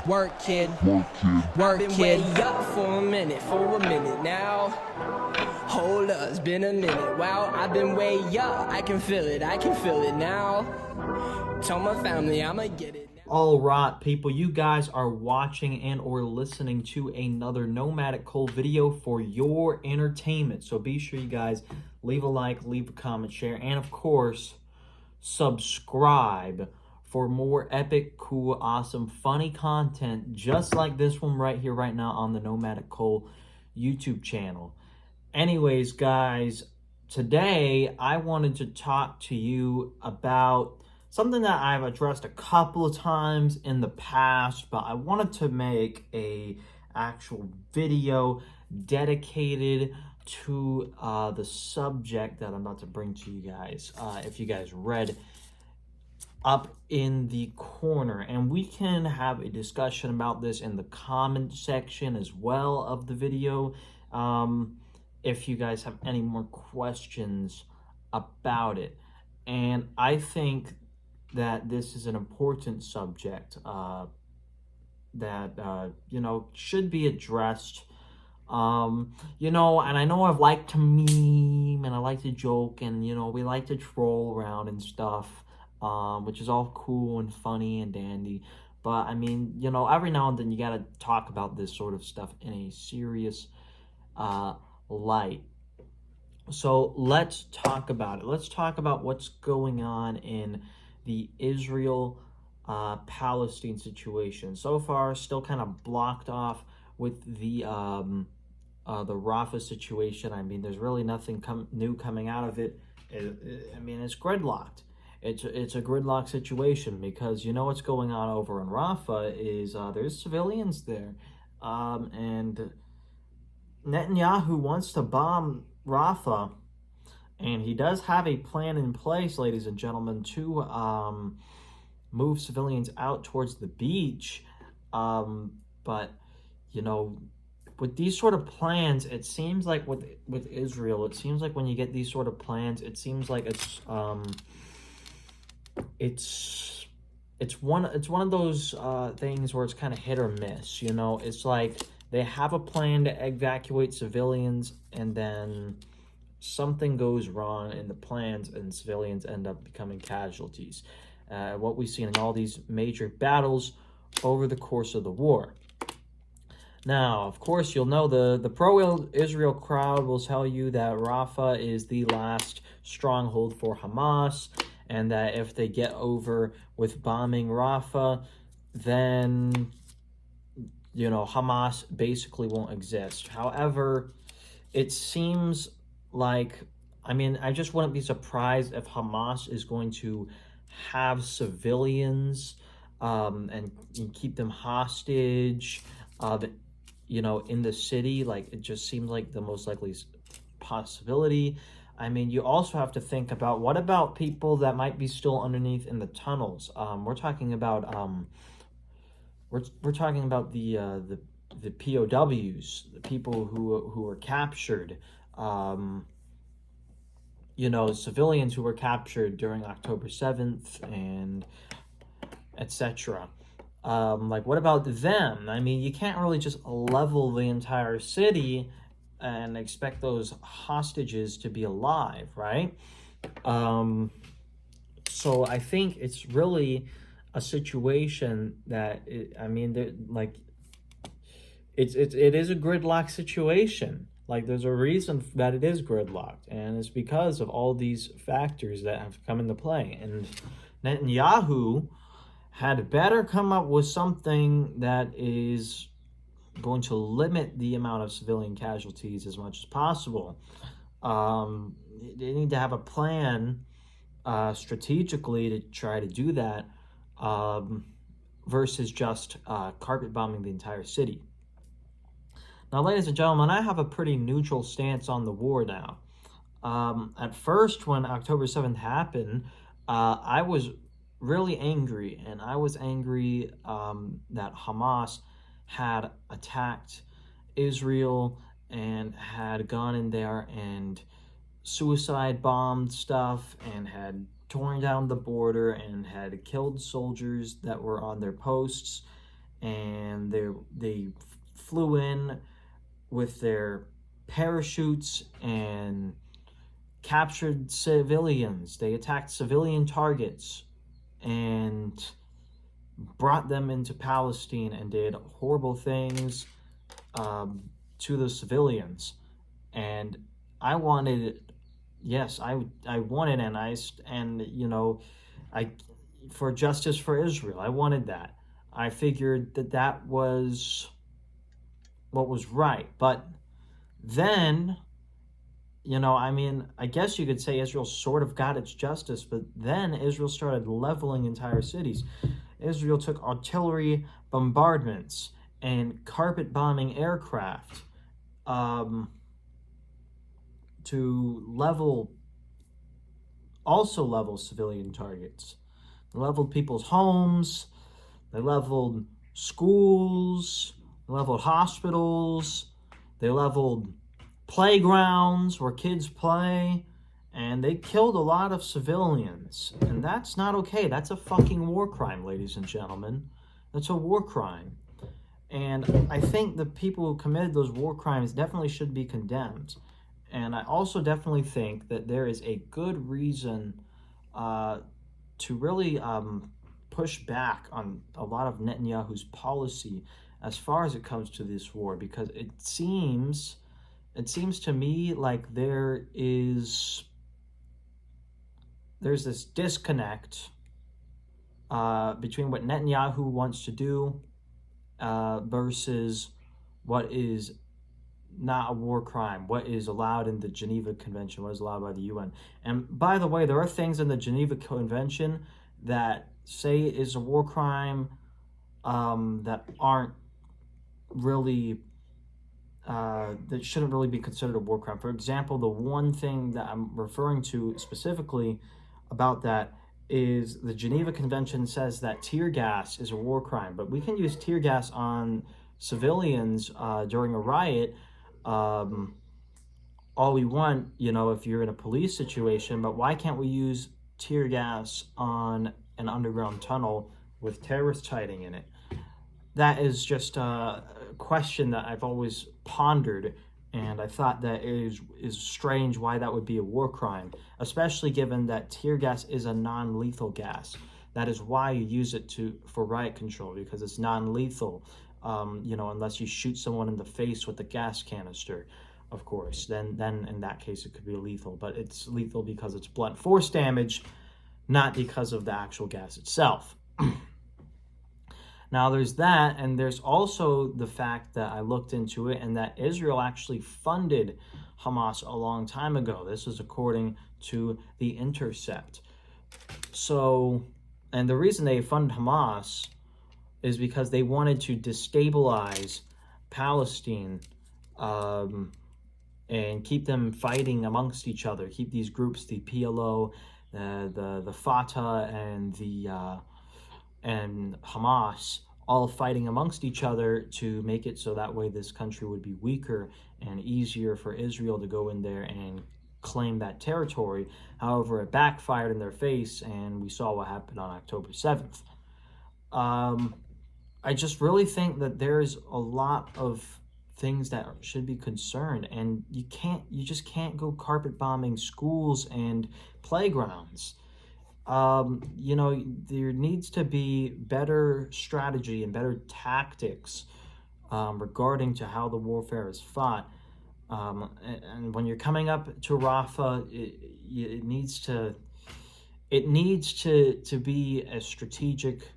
Work, kid. Work, been way up for a minute now. Hold up, it's been a minute. Wow, I've been way up. I can feel it now. Tell my family I'ma get it now. All right, people, you guys are watching and or listening to another Nomadic Cole video for your entertainment. So be sure you guys leave a like, leave a comment, share, and of course, subscribe for more epic, cool, awesome, funny content just like this one right here, right now on the Nomadic Cole YouTube channel. Anyways, guys, today I wanted to talk to you about something that I've addressed a couple of times in the past, but I wanted to make a actual video dedicated to the subject that I'm about to bring to you guys. If you guys read up in the corner, and we can have a discussion about this in the comment section as well of the video. If you guys have any more questions about it. And I think that this is an important subject that you know, should be addressed. You know, and I know I've liked to meme and I like to joke, and you know, we like to troll around and stuff, which is all cool and funny and dandy. But I mean, you know, every now and then you gotta talk about this sort of stuff in a serious light. So let's talk about it. Let's talk about what's going on in the Israel Palestine situation. So far, still kind of blocked off with the Rafah situation. I mean, there's really nothing new coming out of it. I mean, it's gridlocked. It's a gridlock situation because you know what's going on over in Rafah is there's civilians there, and Netanyahu wants to bomb Rafah, and he does have a plan in place, ladies and gentlemen, to move civilians out towards the beach. But you know, with these sort of plans, it seems like with Israel, it seems like when you get these sort of plans, it seems like it's one of those things where it's kind of hit or miss. You know, it's like they have a plan to evacuate civilians, and then something goes wrong in the plans, and civilians end up becoming casualties. What we've seen in all these major battles over the course of the war. Now, of course, you'll know the pro-Israel crowd will tell you that Rafah is the last stronghold for Hamas, and that if they get over with bombing Rafah, then, you know, Hamas basically won't exist. However, it seems like, I mean, I just wouldn't be surprised if Hamas is going to have civilians and keep them hostage, you know, in the city. Like, it just seems like the most likely possibility. I mean, you also have to think about, what about people that might be still underneath in the tunnels? We're talking about we're talking about the POWs, the people who were captured, you know, civilians who were captured during October 7th and etc. Like, what about them? I mean, you can't really just level the entire city and expect those hostages to be alive, right? So I think it's really a situation that it is a gridlock situation. Like, there's a reason that it is gridlocked, and it's because of all these factors that have come into play. And Netanyahu had better come up with something that is going to limit the amount of civilian casualties as much as possible. They need to have a plan strategically to try to do that, versus just carpet bombing the entire city. Now, ladies and gentlemen, I have a pretty neutral stance on the war now. At first, when October 7th happened, I was really angry, and I was angry that Hamas had attacked Israel and had gone in there and suicide bombed stuff and had torn down the border and had killed soldiers that were on their posts and they flew in with their parachutes and captured civilians. They attacked civilian targets and brought them into Palestine and did horrible things to the civilians. And I wanted, yes, I wanted, and you know, I for justice for Israel. I wanted that. I figured that that was what was right. But then, you know, I mean, I guess you could say Israel sort of got its justice, but then Israel started leveling entire cities. Israel took artillery bombardments and carpet bombing aircraft to level civilian targets. They leveled people's homes, they leveled schools, they leveled hospitals, they leveled playgrounds where kids play, and they killed a lot of civilians. And that's not okay. That's a fucking war crime, ladies and gentlemen. That's a war crime. And I think the people who committed those war crimes definitely should be condemned. And I also definitely think that there is a good reason to really push back on a lot of Netanyahu's policy as far as it comes to this war, because it seems to me like there's this disconnect between what Netanyahu wants to do versus what is not a war crime, what is allowed in the Geneva Convention, what is allowed by the UN. And by the way, there are things in the Geneva Convention that say it is a war crime that aren't really, that shouldn't really be considered a war crime. For example, the one thing that I'm referring to specifically about that is the Geneva Convention says that tear gas is a war crime, but we can use tear gas on civilians during a riot all we want, you know, if you're in a police situation, but why can't we use tear gas on an underground tunnel with terrorists hiding in it? That is just a question that I've always pondered, and I thought that it is strange why that would be a war crime, especially given that tear gas is a non-lethal gas. That is why you use it for riot control, because it's non-lethal. You know, unless you shoot someone in the face with a gas canister, of course, then in that case it could be lethal. But it's lethal because it's blunt force damage, not because of the actual gas itself. Now there's that, and there's also the fact that I looked into it, and that Israel actually funded Hamas a long time ago. This is according to The Intercept. So, and the reason they funded Hamas is because they wanted to destabilize Palestine and keep them fighting amongst each other, keep these groups, the PLO, the Fatah, and Hamas, all fighting amongst each other to make it so that way this country would be weaker and easier for Israel to go in there and claim that territory. However, it backfired in their face, and we saw what happened on October 7th. I just really think that there's a lot of things that should be concerned, and you just can't go carpet bombing schools and playgrounds. You know, there needs to be better strategy and better tactics regarding to how the warfare is fought. And when you're coming up to Rafah, it needs to be a strategic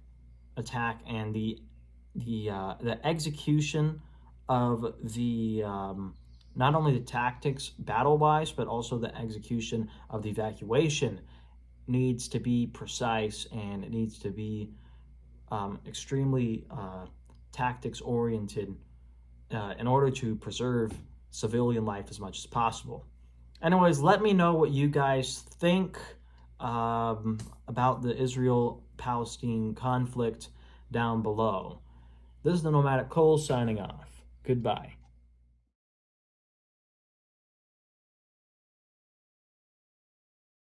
attack, and the execution of the not only the tactics battle-wise, but also the execution of the evacuation needs to be precise, and it needs to be extremely tactics-oriented in order to preserve civilian life as much as possible. Anyways, let me know what you guys think about the Israel-Palestine conflict down below. This is the Nomadic Cole signing off. Goodbye.